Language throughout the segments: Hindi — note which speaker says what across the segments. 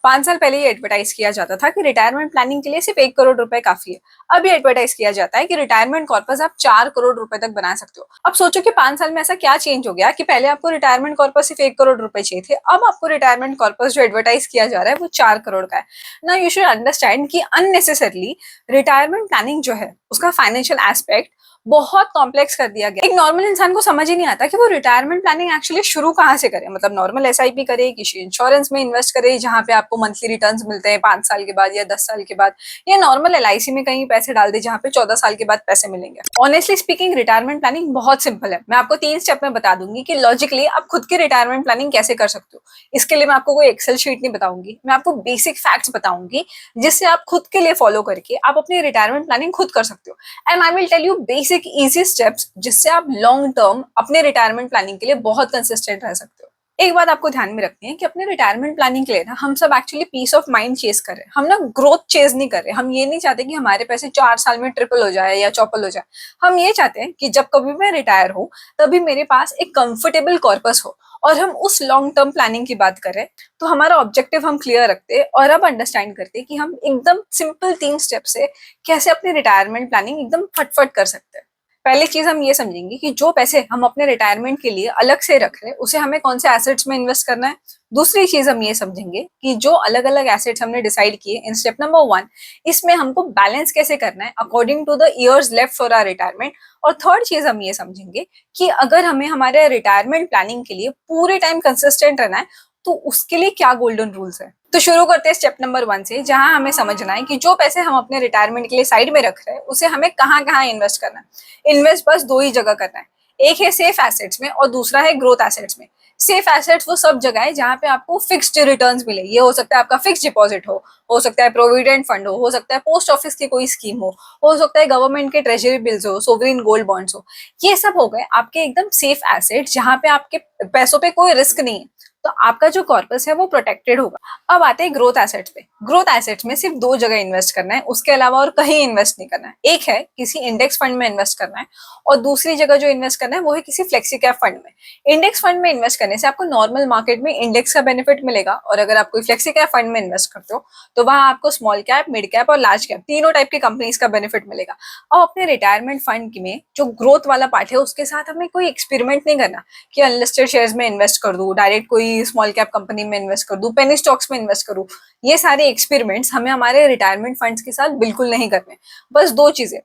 Speaker 1: 5 साल पहले ये एडवर्टाइज किया जाता था कि रिटायरमेंट प्लानिंग के लिए सिर्फ 1 करोड़ रुपए काफी है। अब ये एडवर्टाइज किया जाता है कि रिटायरमेंट कॉर्पस आप 4 करोड़ रुपए तक बना सकते हो। अब सोचो कि 5 साल में ऐसा क्या चेंज हो गया कि पहले आपको रिटायरमेंट कॉर्पस सिर्फ 1 करोड़ रुपए चाहिए थे, अब आपको रिटायरमेंट कॉर्पस जो एडवर्टाइज किया जा रहा है वो 4 करोड़ का है। ना यू शुड अंडरस्टैंड कि अननेसेसरली रिटायरमेंट प्लानिंग जो है उसका फाइनेंशियल एस्पेक्ट बहुत कॉम्प्लेक्स कर दिया गया। एक नॉर्मल इंसान को समझ ही नहीं आता कि वो रिटायरमेंट प्लानिंग एक्चुअली शुरू कहाँ से करे। मतलब नॉर्मल एसआईपी करे, किसी इंश्योरेंस में इन्वेस्ट करे जहां पे आपको मंथली रिटर्न्स मिलते हैं 5 साल के बाद या 10 साल के बाद, या नॉर्मल एलआईसी में कहीं पैसे डाल दे जहां पे 14 साल के बाद पैसे मिलेंगे। ऑनेस्टली स्पीकिंग रिटायरमेंट प्लानिंग बहुत सिंपल है। मैं आपको 3 स्टेप में बता दूंगी कि लॉजिकली आप खुद की रिटायरमेंट प्लानिंग कैसे कर सकते हो। इसके लिए मैं आपको कोई एक्सेल शीट नहीं बताऊंगी, मैं आपको बेसिक फैक्ट्स बताऊंगी जिससे आप खुद के लिए फॉलो करके आप अपनी रिटायरमेंट प्लानिंग खुद कर सकते हो। And I will tell you basic easy steps जिससे आप लॉन्ग टर्म अपने रिटायरमेंट प्लानिंग के लिए बहुत कंसिस्टेंट रह सकते हो। एक बात आपको ध्यान में रखनी है कि अपने रिटायरमेंट प्लानिंग के लिए ना हम सब actually peace of mind chase कर रहे हैं, हम ना ग्रोथ चेज नहीं कर रहे। हम ये नहीं चाहते कि हमारे पैसे 4 साल में ट्रिपल हो जाए या चौपल हो जाए। हम ये चाहते हैं कि जब कभी मैं रिटायर हूँ तभी मेरे पास एक कंफर्टेबल कॉर्पस हो। और हम उस लॉन्ग टर्म प्लानिंग की बात करें तो हमारा ऑब्जेक्टिव हम क्लियर रखते हैं और अब अंडरस्टैंड करते हैं कि हम एकदम सिंपल 3 स्टेप से कैसे अपनी रिटायरमेंट प्लानिंग एकदम फटफट कर सकते हैं। पहली चीज हम ये समझेंगे कि जो पैसे हम अपने रिटायरमेंट के लिए अलग से रख रहे हैं उसे हमें कौन से एसेट्स में इन्वेस्ट करना है। दूसरी चीज हम ये समझेंगे कि जो अलग अलग एसेट्स हमने डिसाइड किए इन स्टेप नंबर 1, इसमें हमको बैलेंस कैसे करना है according to the years left for our retirement. और थर्ड चीज हम ये समझेंगे कि अगर हमें हमारे रिटायरमेंट प्लानिंग के लिए पूरे टाइम कंसिस्टेंट रहना है तो उसके लिए क्या गोल्डन रूल्स है। तो शुरू करते हैं स्टेप नंबर 1 से, जहां हमें समझना है कि जो पैसे हम अपने रिटायरमेंट के लिए साइड में रख रहे हैं उसे हमें कहाँ कहाँ इन्वेस्ट करना है। इन्वेस्ट बस 2 ही जगह करना है, एक है सेफ एसेट्स में और दूसरा है ग्रोथ एसेट्स में। सेफ एसेट्स वो सब जगह है जहाँ पे आपको फिक्स्ड रिटर्न्स मिले। ये हो सकता है आपका फिक्स डिपॉजिट हो सकता है प्रोविडेंट फंड हो सकता है पोस्ट ऑफिस की कोई स्कीम हो सकता है गवर्नमेंट के ट्रेजरी बिल्स हो, सोवरिन गोल्ड बॉन्ड्स हो। ये सब हो गए आपके एकदम सेफ एसेट्स जहाँ पे आपके पैसों पे कोई रिस्क नहीं है, तो आपका जो कॉर्पस है वो प्रोटेक्टेड होगा। अब आते हैं ग्रोथ एसेट्स पे। ग्रोथ एसेट्स में सिर्फ 2 जगह इन्वेस्ट करना है, उसके अलावा और कहीं इन्वेस्ट नहीं करना है। एक है किसी इंडेक्स फंड में इन्वेस्ट करना है और दूसरी जगह जो इन्वेस्ट करना है वो है किसी फ्लेक्सी कैप फंड में। इंडेक्स फंड में इन्वेस्ट करने से आपको नॉर्मल मार्केट में इंडेक्स का बेनिफिट मिलेगा, और अगर आप कोई फ्लेक्सी कैप फंड में इन्वेस्ट करते हो तो वहां आपको स्मॉल कैप, मिड कैप और लार्ज कैप तीनों टाइप की कंपनीज का बेनिफिट मिलेगा। और अपने रिटायरमेंट फंड में जो ग्रोथ वाला पार्ट है उसके साथ हमें कोई एक्सपेरिमेंट नहीं करना कि अनलिस्टेड शेयर्स में इन्वेस्ट कर दूं, डायरेक्ट कोई स्मॉल कैप कंपनी में इन्वेस्ट कर दूं, पेनी स्टॉक्स में इन्वेस्ट करूं। ये सारे एक्सपेरिमेंट्स हमें हमारे रिटायरमेंट फंड्स के साथ बिल्कुल नहीं करने। बस 2 चीजें,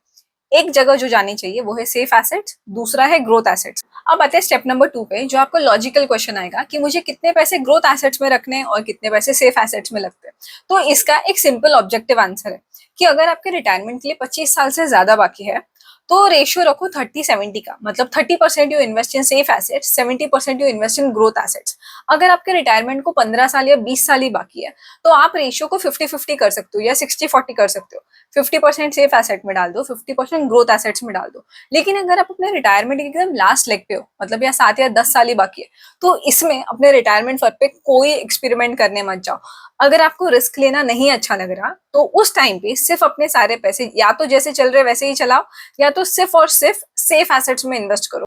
Speaker 1: एक जगह जो जानी चाहिए वो है सेफ एसेट्स, दूसरा है ग्रोथ एसेट्स। अब आते हैं स्टेप नंबर 2 पे, जो आपको लॉजिकल क्वेश्चन आएगा कि मुझे कितने पैसे ग्रोथ एसेट्स में रखने हैं और कितने पैसे सेफ एसेट्स में लगते हैं। तो इसका एक सिंपल ऑब्जेक्टिव आंसर है कि अगर आपके रिटायरमेंट के लिए 25 साल से ज्यादा बाकी है तो रेशियो रखो 30-70 का। मतलब 30% you invest in safe assets, 70% you invest in growth assets. अगर आपके रिटायरमेंट को 15 साल या 20 साल ही बाकी है तो आप रेशियो को 50-50 कर सकते हो या 60-40 कर सकते हो। 50% सेफ एसेट में डाल दो, 50% ग्रोथ एसेट्स में डाल दो। लेकिन अगर आप अपने रिटायरमेंट के एकदम लास्ट लेग पे हो, मतलब या 7 या 10 साल ही बाकी है, तो इसमें अपने रिटायरमेंट फंड पे कोई एक्सपेरिमेंट करने मत जाओ। अगर आपको रिस्क लेना नहीं अच्छा लग रहा तो उस टाइम पे सिर्फ अपने सारे पैसे या तो जैसे चल रहे वैसे ही चलाओ या तो सिर्फ और सिर्फ सेफ एसेट्स में इन्वेस्ट करो।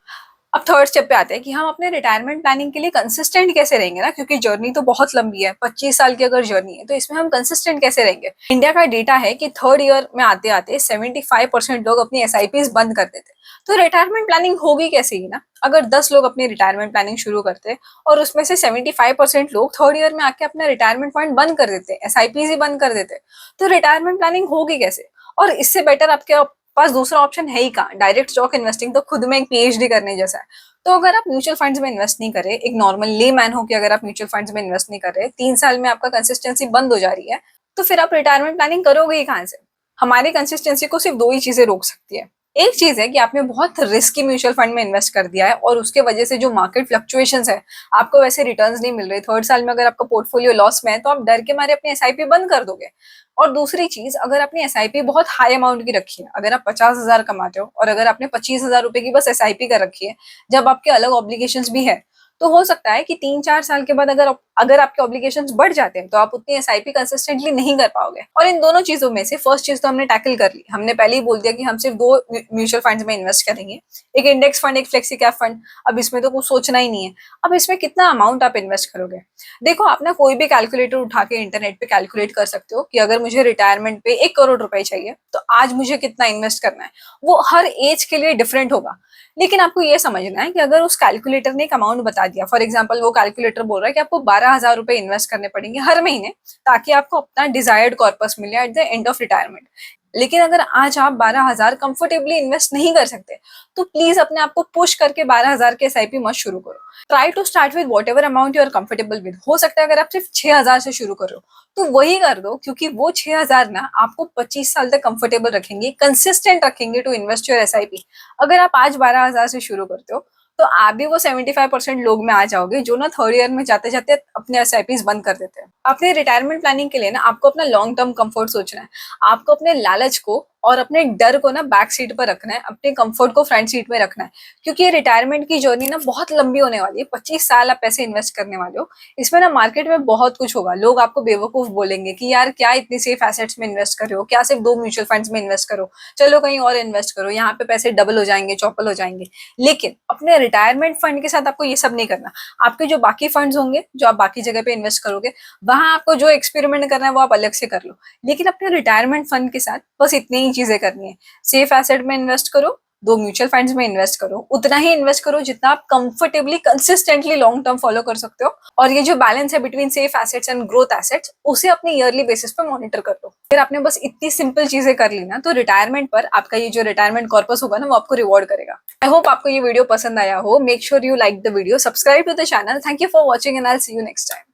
Speaker 1: अब थर्ड स्टेप पे आते हैं कि हम अपने रिटायरमेंट प्लानिंग के लिए कंसिस्टेंट कैसे रहेंगे ना, क्योंकि जर्नी तो बहुत लंबी है। 25 साल की अगर जर्नी है तो इसमें हम कंसिस्टेंट कैसे रहेंगे। इंडिया का डेटा है कि 3rd ईयर में आते आते 75% लोग अपनी एसआईपीज बंद कर देते। तो रिटायरमेंट प्लानिंग होगी कैसे ही ना। अगर 10 लोग अपनी रिटायरमेंट प्लानिंग शुरू करते और उसमें से 75% लोग 3rd ईयर में आके अपना रिटायरमेंट फंड बंद कर देते, एसआईपीज ही बंद कर देते, तो रिटायरमेंट प्लानिंग होगी कैसे। और इससे बेटर आपके पास दूसरा ऑप्शन है ही कहाँ। डायरेक्ट स्टॉक इन्वेस्टिंग तो खुद में एक पीएचडी करने जैसा है। तो अगर आप म्यूचुअल फंड्स में इन्वेस्ट नहीं कर रहे, एक नॉर्मल ले मैन हो कि अगर आप म्यूचुअल फंड्स में इन्वेस्ट नहीं कर रहे, 3 साल में आपका कंसिस्टेंसी बंद हो जा रही है, तो फिर आप रिटायरमेंट प्लानिंग करोगे ही कहाँ से। हमारी कंसिस्टेंसी को सिर्फ 2 ही चीजें रोक सकती है। एक चीज है कि आपने बहुत रिस्की म्यूचुअल फंड में इन्वेस्ट कर दिया है और उसके वजह से जो मार्केट फ्लक्चुएशंस है, आपको वैसे रिटर्न्स नहीं मिल रहे। 3rd साल में अगर आपका पोर्टफोलियो लॉस में है तो आप डर के मारे अपनी एसआईपी बंद कर दोगे। और दूसरी चीज, अगर अपनी एसआईपी बहुत हाई अमाउंट की रखी है, अगर आप 50,000 कमाते हो और अगर आपने 25,000 रुपए की बस एसआईपी कर रखी है, जब आपके अलग ऑब्लिगेशंस भी है, तो हो सकता है कि 3-4 साल के बाद अगर अगर आपके ऑब्लिगेशंस बढ़ जाते हैं तो आप उतनी एसआईपी कंसिस्टेंटली नहीं कर पाओगे। और इन दोनों चीजों में से फर्स्ट चीज तो हमने टैकल कर ली, हमने पहले ही बोल दिया कि हम सिर्फ 2 म्यूचुअल फंड्स में इन्वेस्ट करेंगे, एक इंडेक्स फंड, एक फ्लेक्सी कैप फंड। अब इसमें तो कुछ सोचना ही नहीं है। अब इसमें कितना अमाउंट आप इन्वेस्ट करोगे? देखो, आप ना कोई भी कैलकुलेटर उठा के इंटरनेट पे कैलकुलेट कर सकते हो कि अगर मुझे रिटायरमेंट पे 1 करोड़ रुपए चाहिए तो आज मुझे कितना इन्वेस्ट करना है। वो हर एज के लिए डिफरेंट होगा। लेकिन आपको ये समझना है कि अगर उस कैलकुलेटर ने एक अमाउंट बता दिया, फॉर एग्जांपल वो कैलकुलेटर बोल रहा है कि आपको 12,000 रुपए इन्वेस्ट करने पड़ेंगे हर महीने ताकि आपको अपना डिजायर्ड कॉर्पस मिले at the end of retirement. लेकिन अगर आज आप 12,000 कंफर्टेबली इन्वेस्ट नहीं कर सकते तो प्लीज अपने आप को पुश करके 12,000 के एसआईपी मत शुरू करो। Try to start with whatever amount you are comfortable with. हो सकता है अगर आप सिर्फ 6,000 से शुरू करो तो वही कर दो, क्योंकि वो 6,000 ना आपको 25 साल तक कंफर्टेबल रखेंगे, कंसिस्टेंट रखेंगे टू इन्वेस्ट योर एसआईपी। अगर आप आज 12,000 से शुरू करते हो तो आप भी वो 75% लोग में आ जाओगे जो ना थर्ड ईयर में जाते जाते अपने एसआईपीज बंद कर देते हैं। अपने रिटायरमेंट प्लानिंग के लिए ना आपको अपना लॉन्ग टर्म कंफर्ट सोचना है। आपको अपने लालच को और अपने डर को ना बैक सीट पर रखना है, अपने कंफर्ट को फ्रंट सीट में रखना है, क्योंकि ये रिटायरमेंट की जर्नी ना बहुत लंबी होने वाली है। 25 साल आप पैसे इन्वेस्ट करने वाले हो। इसमें ना मार्केट में बहुत कुछ होगा। लोग आपको बेवकूफ बोलेंगे कि यार क्या इतनी सेफ एसेट्स में इन्वेस्ट कर रहे हो, क्या सिर्फ 2 म्यूचुअल फंड्स में इन्वेस्ट करो, चलो कहीं और इन्वेस्ट करो, यहाँ पे पैसे डबल हो जाएंगे, चौपल हो जाएंगे। लेकिन अपने रिटायरमेंट फंड के साथ आपको ये सब नहीं करना। आपके जो बाकी फंड्स होंगे जो आप बाकी जगह पे इन्वेस्ट करोगे, वहां आपको जो एक्सपेरिमेंट करना है वो आप अलग से कर लो। लेकिन अपने रिटायरमेंट फंड के साथ बस इतनी ही चीजें करनी है। सेफ एसेट में इन्वेस्ट करो, 2 म्यूचुअल फंड्स में इन्वेस्ट करो, उतना ही इन्वेस्ट करो जितना आप comfortably consistently long term follow कर सकते हो। और ये जो बैलेंस है between safe assets and growth assets, उसे अपने ईयरली बेसिस पे मॉनिटर कर लो। फिर आपने बस इतनी सिंपल चीजें कर ली ना तो रिटायरमेंट पर आपका ये जो रिटायरमेंट कॉर्पस होगा ना वो आपको रिवॉर्ड करेगा। आई होप आपको ये वीडियो पसंद आया हो। Make sure you like the video, subscribe to the channel. Thank you for watching and I will see you next time.